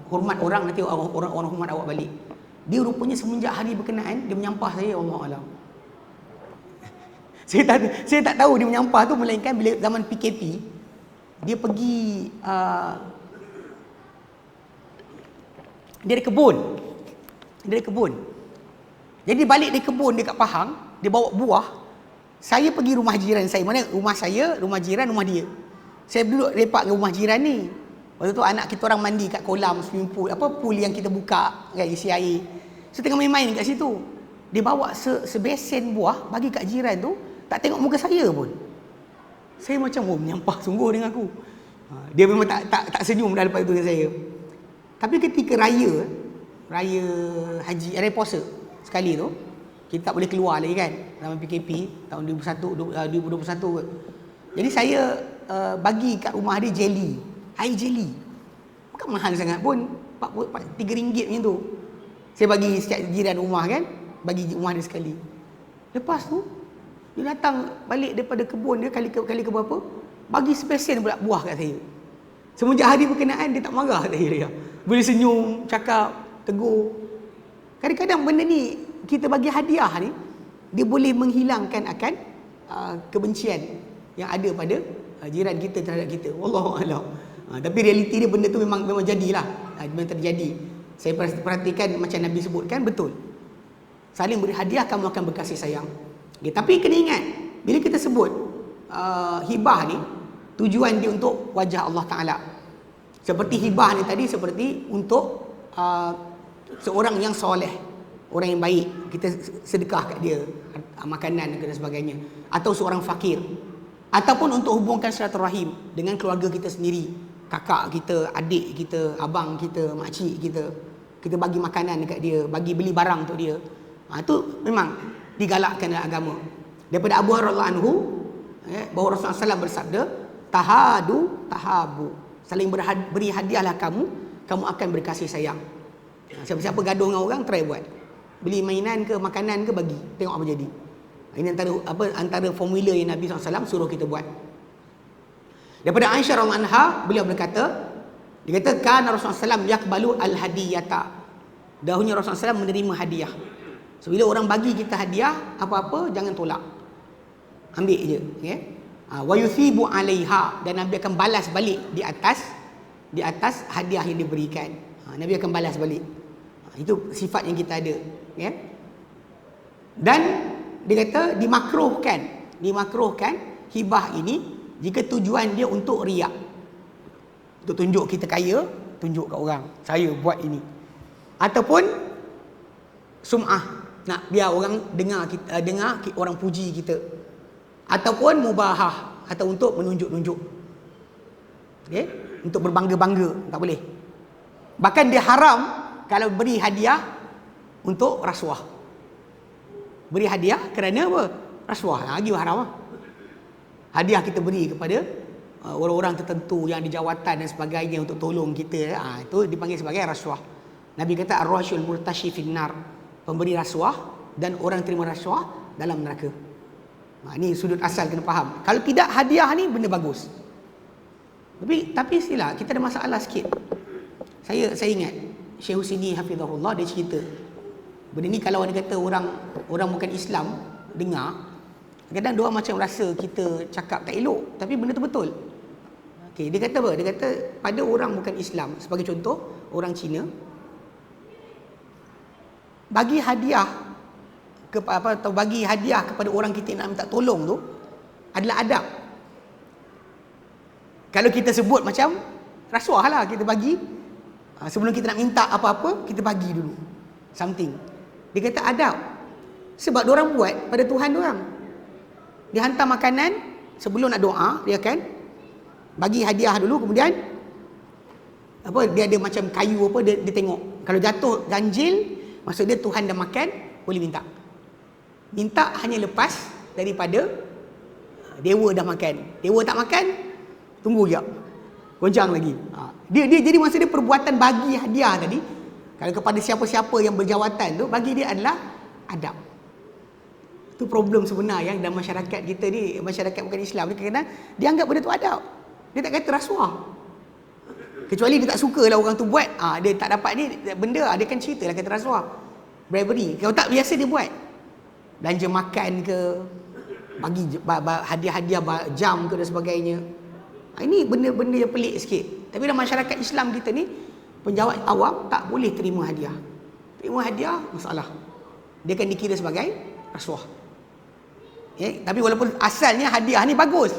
hormat orang, nanti orang hormat awak balik. Dia rupanya semenjak hari berkenaan dia menyampah saya, Allah alam. Saya tak tahu dia menyampah tu, melainkan bila zaman PKP dia pergi dia ada kebun. Jadi balik dari kebun dekat Pahang, dia bawa buah. Saya pergi rumah jiran saya. Mana rumah saya, rumah jiran, rumah dia. Saya duduk lepak dengan rumah jiran ni. Waktu tu anak kita orang mandi kat kolam swimming pool, pool yang kita buka kan, isi air. So tengah main-main kat situ. Dia bawa sebesen buah bagi kat jiran tu, tak tengok muka saya pun. Saya macam menyampah sungguh dengan aku. Dia memang tak senyum dah lepas itu dengan saya. Tapi ketika raya haji, raya puasa sekali tu, kita tak boleh keluar lagi kan, zaman PKP tahun 2021 kot. Jadi saya bagi kat rumah dia air jelly. Bukan mahal sangat pun, RM3 macam tu. Saya bagi setiap jiran rumah kan, bagi rumah dia sekali. Lepas tu dia datang balik daripada kebun dia kali ke berapa, bagi spesial pula buah kat saya. Semenjak hari berkenaan dia tak marah kat saya dia. Boleh senyum, cakap, tegur. Kadang-kadang benda ni kita bagi hadiah ni, dia boleh menghilangkan akan kebencian yang ada pada jiran kita terhadap kita. Wallahu a'lam. Tapi realiti dia benda tu memang jadilah. Memang terjadi. Saya perhatikan macam Nabi sebutkan, betul. Saling beri hadiah kamu akan berkasih sayang. Okay, tapi kena ingat, bila kita sebut hibah ni, tujuan dia untuk wajah Allah Ta'ala. Seperti hibah ni tadi, seperti untuk seorang yang soleh, orang yang baik, kita sedekah kat dia makanan dan sebagainya. Atau seorang fakir, ataupun untuk hubungkan silaturahim dengan keluarga kita sendiri, kakak kita, adik kita, abang kita, makcik kita. Kita bagi makanan dekat dia, bagi beli barang untuk dia. Itu memang digalakkan dalam agama. Daripada Abu Hurairah anhu, bahawa Rasulullah SAW bersabda, tahadu tahabu, saling beri hadiahlah kamu akan berkasih sayang. Siapa-siapa gaduh dengan orang, try buat. Beli mainan ke makanan ke, bagi, tengok apa jadi. Ini antara formula yang Nabi SAW suruh kita buat. Daripada Aisyah radhiyallahu anha, beliau berkata, dia kata kana Rasulullah SAW yaqbalu al-hadiyata. Dahulunya Rasulullah SAW menerima hadiah. So bila orang bagi kita hadiah apa-apa, jangan tolak. Ambil je, okey. Wa yuthibu 'alaiha, dan Nabi akan balas balik di atas hadiah yang diberikan. Nabi akan balas balik. Itu sifat yang kita ada, ya. Dan dia kata dimakruhkan hibah ini jika tujuan dia untuk riak. Untuk tunjuk kita kaya, tunjuk kat orang, saya buat ini. Ataupun sum'ah, nak biar orang dengar orang puji kita. Ataupun mubahah, atau untuk menunjuk-nunjuk. Okey, untuk berbangga-bangga, tak boleh. Bahkan dia haram kalau beri hadiah untuk rasuah. Beri hadiah kerana apa? Rasuah. Lagi haram lah. Hadiah kita beri kepada orang-orang tertentu yang di jawatan dan sebagainya untuk tolong kita, itu dipanggil sebagai rasuah. Nabi kata ar-rashul murtashi finnar, pemberi rasuah dan orang terima rasuah dalam neraka. Ini sudut asal kena faham. Kalau tidak, hadiah ni benda bagus. Tapi istilah kita ada masalah sikit. Saya ingat Syekh Husini hafizahullah, dia cerita benda ni kalau dia kata orang bukan Islam dengar, kadang dia orang macam rasa kita cakap tak elok, tapi benda tu betul. Okey, dia kata apa? Dia kata pada orang bukan Islam, sebagai contoh orang Cina, bagi hadiah atau bagi hadiah kepada orang kita nak minta tolong tu adalah adab. Kalau kita sebut macam rasuah lah, kita bagi Sebelum kita nak minta apa-apa, kita bagi dulu something. Dia kata adab. Sebab diorang buat pada Tuhan diorang. Dia hantar makanan, sebelum nak doa, dia akan bagi hadiah dulu, kemudian dia ada macam kayu apa, dia tengok. Kalau jatuh ganjil, maksud dia Tuhan dah makan, boleh minta. Minta hanya lepas daripada dewa dah makan. Dewa tak makan, tunggu sekejap, goncang lagi. Dia jadi masa dia perbuatan bagi hadiah tadi, kalau kepada siapa-siapa yang berjawatan tu, bagi dia adalah adab. Itu problem sebenar yang dalam masyarakat kita ni, masyarakat bukan Islam ni, kadang-kadang dia anggap benda tu adab. Dia tak kata rasuah. Kecuali dia tak suka lah orang tu buat, dia tak dapat ni benda, dia kan cerita lah kata rasuah, bribery. Kalau tak, biasa dia buat belanja makan ke, bagi hadiah-hadiah jam ke dan sebagainya. Ini benda-benda yang pelik sikit. Tapi dalam masyarakat Islam kita ni, penjawat awam tak boleh terima hadiah. Terima hadiah, masalah. Dia akan dikira sebagai rasuah. Tapi walaupun asalnya hadiah ni bagus.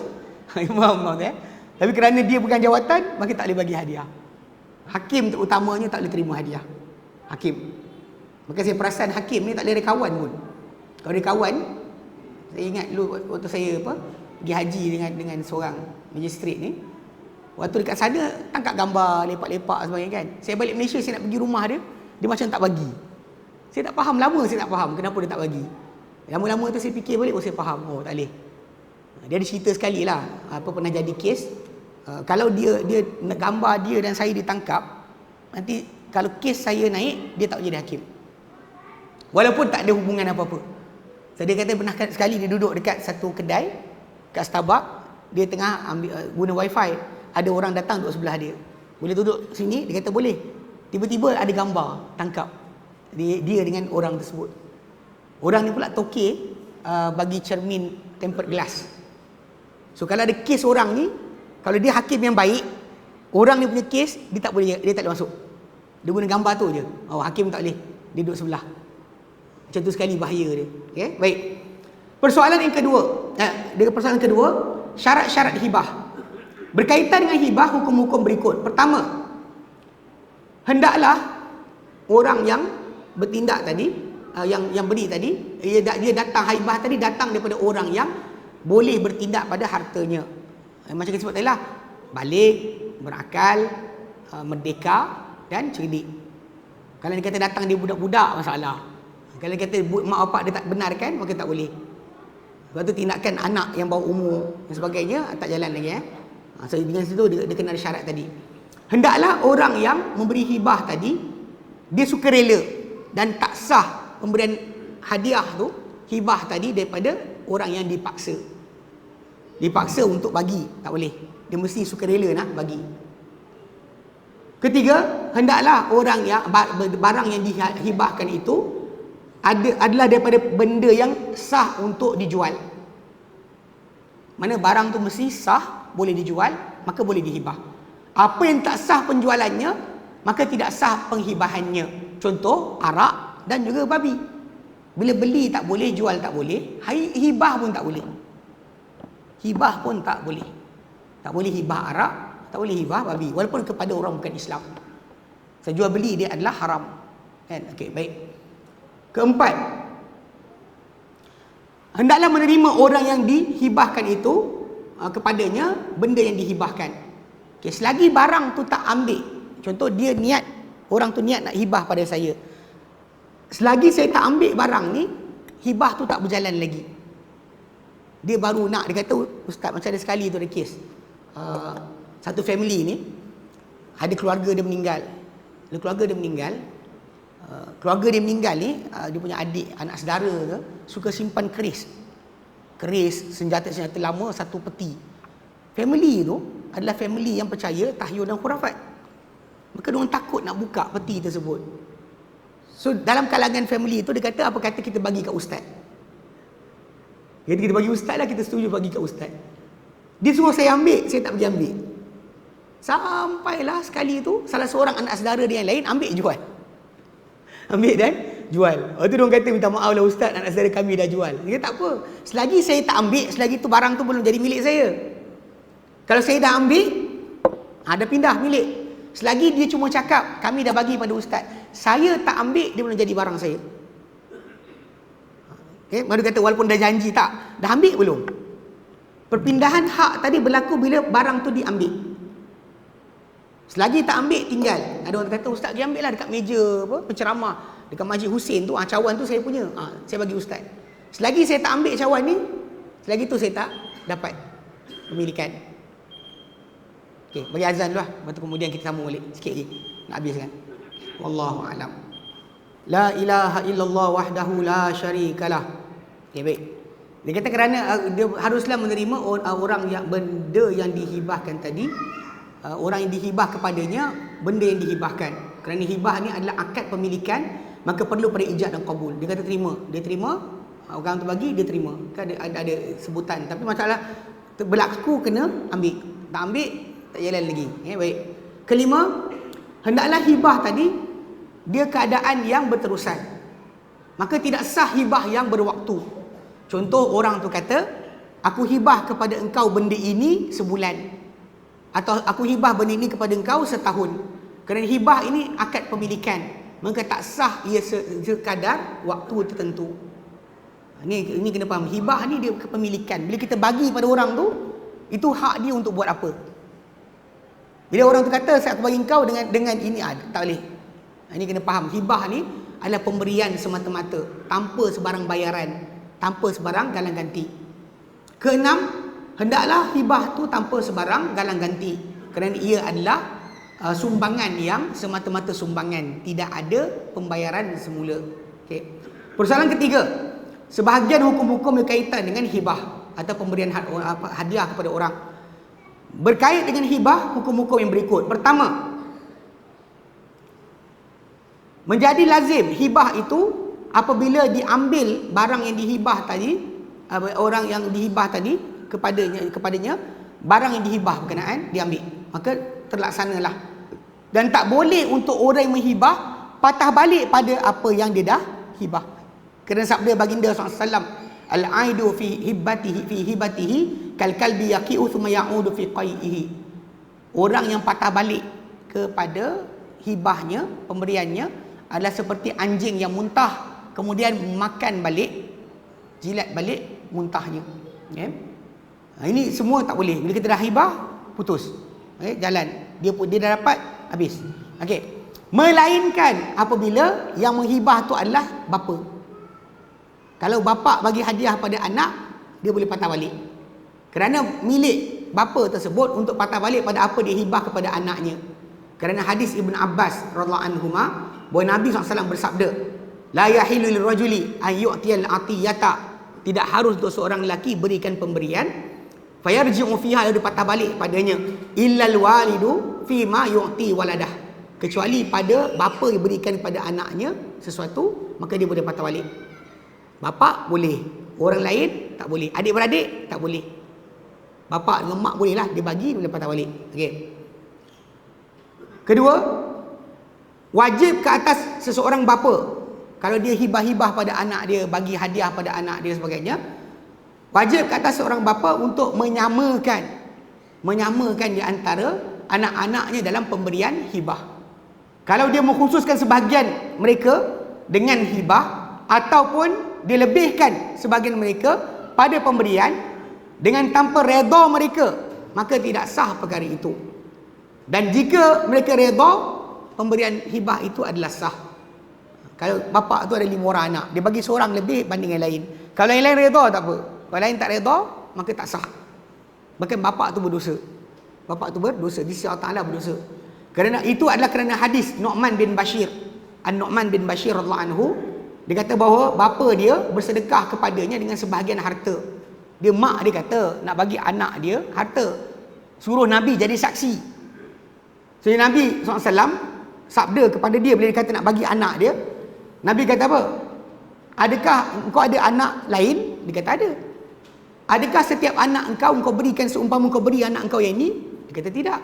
Faham ya? Tapi kerana dia bukan jawatan, maka tak boleh bagi hadiah. Hakim terutamanya tak boleh terima hadiah. Hakim. Maka saya perasan hakim ni tak boleh ada kawan pun. Kalau ada kawan, saya ingat dulu waktu saya pergi haji dengan seorang magistrate ni. Waktu dekat sana, tangkap gambar, lepak-lepak sebagainya kan. Saya balik Malaysia, saya nak pergi rumah dia, dia macam tak bagi. Saya tak faham, lama saya tak faham kenapa dia tak bagi. Lama-lama tu saya fikir balik, saya faham. Oh, tak boleh. Dia ada cerita sekali lah, pernah jadi kes. Kalau dia gambar dia dan saya ditangkap, nanti kalau kes saya naik, dia tak jadi hakim. Walaupun tak ada hubungan apa-apa. So, dia kata pernah sekali dia duduk dekat satu kedai, kat Starbucks, dia tengah guna wifi. Ada orang datang duduk sebelah dia. Boleh duduk sini? Dia kata boleh. Tiba-tiba ada gambar, tangkap. Dia dengan orang tersebut. Orang ni pula toke bagi cermin tempered glass. So kalau ada kes orang ni, kalau dia hakim yang baik, orang ni punya kes, dia tak boleh masuk. Dia guna gambar tu je. Hakim tak boleh. Dia duduk sebelah. Macam tu sekali bahaya dia. Okay? Baik. Persoalan yang kedua, syarat-syarat hibah. Berkaitan dengan hibah, hukum-hukum berikut. Pertama, hendaklah orang yang bertindak tadi, yang beri tadi, dia datang, hibah tadi datang daripada orang yang boleh bertindak pada hartanya. Macam kita sebut tadi lah, balik, berakal, merdeka dan cerdik. Kalau dia kata datang dia budak-budak, masalah. Kalau dia kata mak bapak dia tak benarkan, maka tak boleh. Sebab tu tindakan anak yang bawah umur dan sebagainya tak jalan lagi. So dengan situ dia kena ada syarat tadi. Hendaklah orang yang memberi hibah tadi, dia sukarela dan tak sah pemberian hadiah tu, hibah tadi, daripada orang yang dipaksa. Dipaksa untuk bagi, tak boleh. Dia mesti sukarela nak bagi. Ketiga, hendaklah orang yang barang yang dihibahkan itu adalah daripada benda yang sah untuk dijual. Mana barang tu mesti sah, boleh dijual, maka boleh dihibah. Apa yang tak sah penjualannya, maka tidak sah penghibahannya. Contoh, arak dan juga babi. Bila beli tak boleh, jual tak boleh, hibah pun tak boleh. Hibah pun tak boleh. Tak boleh hibah arak, tak boleh hibah babi, walaupun kepada orang bukan Islam. Sejual beli dia adalah haram. Kan? Okey, baik. Keempat, hendaklah menerima orang yang dihibahkan itu kepadanya benda yang dihibahkan. Okay, selagi barang tu tak ambil, contoh dia niat, orang tu niat nak hibah pada saya, selagi saya tak ambil barang ni, hibah tu tak berjalan lagi. Dia baru nak, dia kata, ustaz, macam ada sekali tu ada kes, satu family ni ada keluarga dia meninggal. Keluarga dia meninggal ni, dia punya adik, anak saudara ke, suka simpan keris, senjata-senjata lama, satu peti. Family tu adalah family yang percaya tahyul dan khurafat. Maka diorang takut nak buka peti tersebut. So dalam kalangan family tu, dia kata, apa kata kita bagi kat ustaz? Kita bagi ustaz lah, kita setuju bagi kat ustaz. Dia suruh saya ambil, saya tak pergi ambil. Sampailah sekali tu, salah seorang anak saudara dia yang lain ambil jual. Ambil dan jual. Lepas tu diorang kata, minta maaf lah ustaz, anak saudara kami dah jual. Dia kata, tak apa, selagi saya tak ambil, selagi tu barang tu belum jadi milik saya. Kalau saya dah ambil, dah pindah milik. Selagi dia cuma cakap, kami dah bagi pada ustaz, saya tak ambil, dia belum jadi barang saya. Okay? Baru kata walaupun dah janji tak, dah ambil belum? Perpindahan hak tadi berlaku bila barang tu diambil. Selagi tak ambil, tinggal. Ada orang kata, ustaz pergi ambil lah dekat meja penceramah, dekat Masjid Husin tu, cawan tu saya punya, saya bagi ustaz. Selagi saya tak ambil cawan ni, selagi tu saya tak dapat pemilikan. Okey, bagi azan dulu lah. Lepas tu kemudian kita sambung balik sikit lagi. Nak habis kan? Wallahu a'lam. La ilaha illallah wahdahu la syarikalah. Okey, baik. Dia kata kerana dia haruslah menerima orang yang benda yang dihibahkan tadi, orang yang dihibah kepadanya benda yang dihibahkan. Kerana hibah ni adalah akad pemilikan, maka perlu pada ijab dan qabul. Dia kata terima. Dia terima, orang tu bagi, dia terima. Kan ada sebutan. Tapi masalah berlaku kena ambil. Tak ambil, tak jalan lagi. Baik. Kelima, hendaklah hibah tadi dia keadaan yang berterusan. Maka tidak sah hibah yang berwaktu. Contoh orang tu kata, aku hibah kepada engkau benda ini sebulan, atau aku hibah benda ini kepada engkau setahun. Kerana hibah ini akad pemilikan, maka tak sah ia sekadar waktu tertentu. Ini kena faham. Hibah ni dia kepemilikan. Bila kita bagi pada orang tu, itu hak dia untuk buat apa. Bila orang tu kata, saya aku bagi engkau dengan ini, tak boleh. Ini kena faham. Hibah ni adalah pemberian semata-mata, tanpa sebarang bayaran, tanpa sebarang galang ganti. Keenam, hendaklah hibah tu tanpa sebarang galang ganti, kerana ia adalah sumbangan yang semata-mata sumbangan, tidak ada pembayaran semula. Okay. Persoalan ketiga, sebahagian hukum-hukum berkaitan dengan hibah atau pemberian hadiah kepada orang. Berkait dengan hibah, hukum-hukum yang berikut. Pertama, menjadi lazim hibah itu apabila diambil barang yang dihibah tadi, orang yang dihibah tadi kepadanya barang yang dihibah berkenaan diambil, maka terlaksanalah. Dan tak boleh untuk orang yang menghibah patah balik pada apa yang dia dah hibah. Kerana sabda baginda SAW, al-aidu fi hibatihi kal kalbi yaqi'u thumma ya'udu fi qai'ihi. Orang yang patah balik kepada hibahnya, pemberiannya, adalah seperti anjing yang muntah kemudian makan balik, jilat balik muntahnya. Okay. Ini semua tak boleh. Bila kita dah hibah, putus. Okay, jalan. Dia dah dapat, habis. Okay. Melainkan apabila yang menghibah tu adalah bapa. Kalau bapa bagi hadiah pada anak, dia boleh patah balik. Kerana milik bapa tersebut untuk patah balik pada apa dia hibah kepada anaknya. Kerana hadis Ibn Abbas radhiyallahu anhuma, bahawa Nabi SAW bersabda, la yahilu lirajuli an yu'tiyal atiyata, tidak harus untuk seorang lelaki berikan pemberian, fayarji'u fiha, lalu patah balik padanya, illal walidu fima yu'ti waladah, kecuali pada bapa yang berikan kepada anaknya sesuatu, maka dia boleh patah balik. Bapa boleh, orang lain tak boleh, adik-beradik tak boleh. Bapa dengan mak boleh lah, dia bagi, boleh patah balik. Okey. Kedua, wajib ke atas seseorang bapa, kalau dia hibah-hibah pada anak dia, bagi hadiah pada anak dia sebagainya, wajib ke atas seorang bapa untuk menyamakan di antara anak-anaknya dalam pemberian hibah. Kalau dia mengkhususkan sebahagian mereka dengan hibah, ataupun dia lebihkan sebahagian mereka pada pemberian dengan tanpa redha mereka, maka tidak sah perkara itu. Dan jika mereka redha, pemberian hibah itu adalah sah. Kalau bapa tu ada 5 orang anak, dia bagi seorang lebih banding yang lain. Kalau yang lain redha tak apa, kalau lain tak redha, maka tak sah. Bahkan bapa tu berdosa. Bapa tu berdosa, di sisi Allah Taala berdosa. Kerana itu adalah kerana hadis Nu'man bin Bashir. An-Nu'man bin Bashir radhiyallahu anhu, dia kata bahawa bapa dia bersedekah kepadanya dengan sebahagian harta. Dia mak dia kata nak bagi anak dia harta, suruh Nabi jadi saksi. So Nabi SAW sabda kepada dia bila dia kata nak bagi anak dia, Nabi kata apa? Adakah engkau ada anak lain? Dia kata ada. Adakah setiap anak engkau berikan seumpama engkau beri anak engkau yang ini? Dia kata tidak.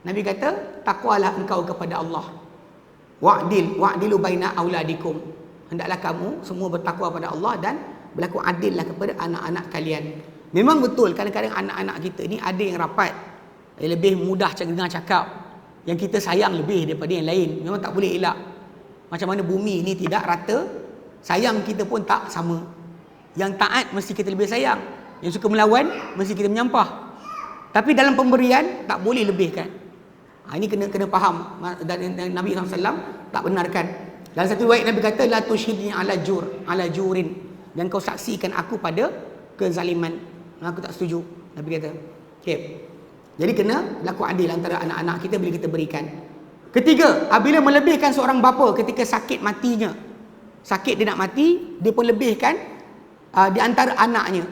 Nabi kata, takwalah engkau kepada Allah. Wa'dilu baina auladikum. Hendaklah kamu semua bertakwa pada Allah dan berlaku adillah kepada anak-anak kalian. Memang betul kadang-kadang anak-anak kita ni ada yang rapat, lebih mudah dengar cakap, yang kita sayang lebih daripada yang lain. Memang tak boleh elak. Macam mana bumi ni tidak rata, sayang kita pun tak sama. Yang taat mesti kita lebih sayang, yang suka melawan mesti kita menyampah. Tapi dalam pemberian tak boleh lebihkan. Ini kena faham. Dan Nabi SAW tak benarkan. Dalam satu riwayat Nabi kata, la tushhidni ala jurin, dan kau saksikan aku pada kezaliman. Aku tak setuju, Nabi kata. Okay. Jadi kena berlaku adil antara anak-anak kita bila kita berikan. Ketiga, apabila melebihkan seorang bapa ketika sakit matinya. Sakit dia nak mati, dia pun lebihkan di antara anaknya.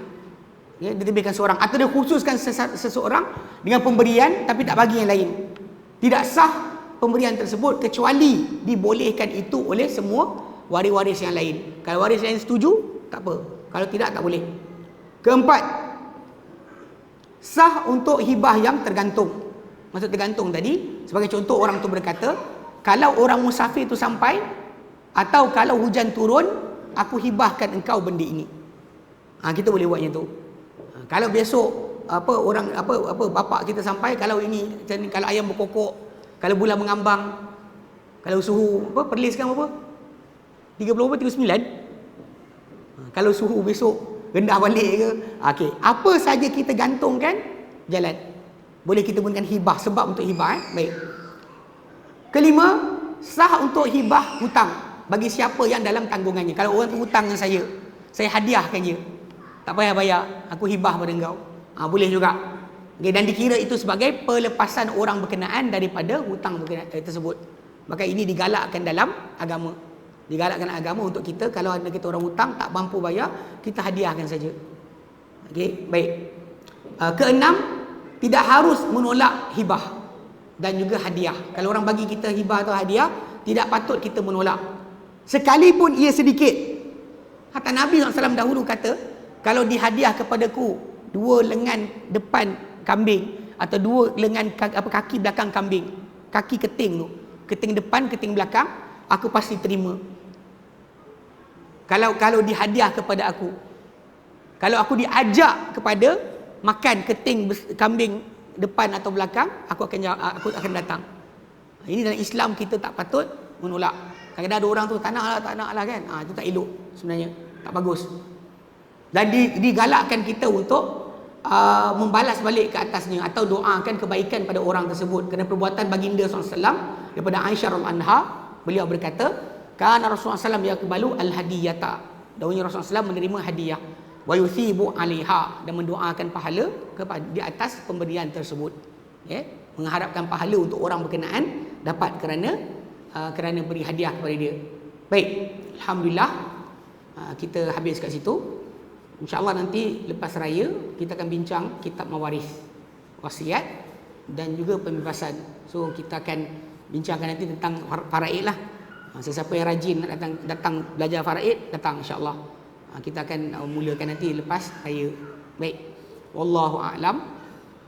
Ya, dia lebihkan seorang, atau dia khususkan seseorang dengan pemberian tapi tak bagi yang lain. Tidak sah pemberian tersebut kecuali dibolehkan itu oleh semua waris-waris yang lain. Kalau waris lain setuju, tak apa. Kalau tidak, tak boleh. Keempat, sah untuk hibah yang tergantung. Maksud tergantung tadi, sebagai contoh orang tu berkata, kalau orang musafir tu sampai, atau kalau hujan turun, aku hibahkan engkau benda ini. Kita boleh buatnya tu. Kalau besok bapak kita sampai, kalau ini, kalau ayam berkokok, kalau bulan mengambang, kalau suhu perlis sekarang berapa? 39. Kalau suhu besok rendah balik ke, okey, apa saja kita gantungkan jalan, boleh kita gunakan hibah, sebab untuk hibah. Baik. Kelima, sah untuk hibah hutang bagi siapa yang dalam tanggungannya. Kalau orang tu hutang dengan saya hadiahkan dia, tak payah bayar, aku hibah pada engkau. Boleh juga. Okay, dan dikira itu sebagai pelepasan orang berkenaan daripada hutang tersebut. Maka ini digalakkan dalam agama. Digalakkan agama untuk kita, kalau ada kita orang hutang tak mampu bayar, kita hadiahkan saja. Okey, baik. Keenam, tidak harus menolak hibah dan juga hadiah. Kalau orang bagi kita hibah atau hadiah, tidak patut kita menolak, sekalipun ia sedikit. Hatta Nabi SAW dahulu kata, kalau dihadiah kepadaku 2 lengan depan kambing atau 2 lengan kaki belakang kambing, kaki keting tu, keting depan, keting belakang, aku pasti terima. Kalau dihadiah kepada aku. Kalau aku diajak kepada makan keting kambing depan atau belakang, aku akan datang. Ini dalam Islam kita tak patut menolak. Kadang-kadang ada orang tu tak nak lah kan. Itu tak elok sebenarnya, tak bagus. Dan digalakkan kita untuk membalas balik ke atasnya atau doakan kebaikan pada orang tersebut. Kerana perbuatan baginda SAW daripada Aisyah radhiyallahu anha, beliau berkata, kana Rasulullah SAW yaqbalu al-hadiyata. Dahulunya Rasulullah SAW menerima hadiah, wa yuthibu 'alaiha, dan mendoakan pahala di atas pemberian tersebut. Mengharapkan pahala untuk orang berkenaan dapat kerana beri hadiah kepada dia. Baik, alhamdulillah, kita habis kat situ. InsyaAllah nanti lepas raya kita akan bincang kitab mawaris, wasiat dan juga pembebasan. So kita akan bincangkan nanti tentang faraid lah. Sesiapa yang rajin nak datang belajar faraid, datang insyaAllah. Kita akan mulakan nanti lepas raya. Baik, wallahu a'lam.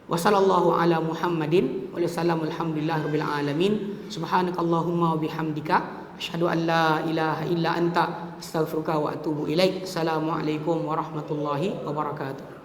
Wa sallallahu ala Muhammadin wa sallam, alhamdulillahirabbil alamin. Subhanakallahumma wa bihamdika asyhadu an la ilaha illa anta astaghfiruka wa atubu ilaik. Assalamualaikum warahmatullahi wabarakatuh.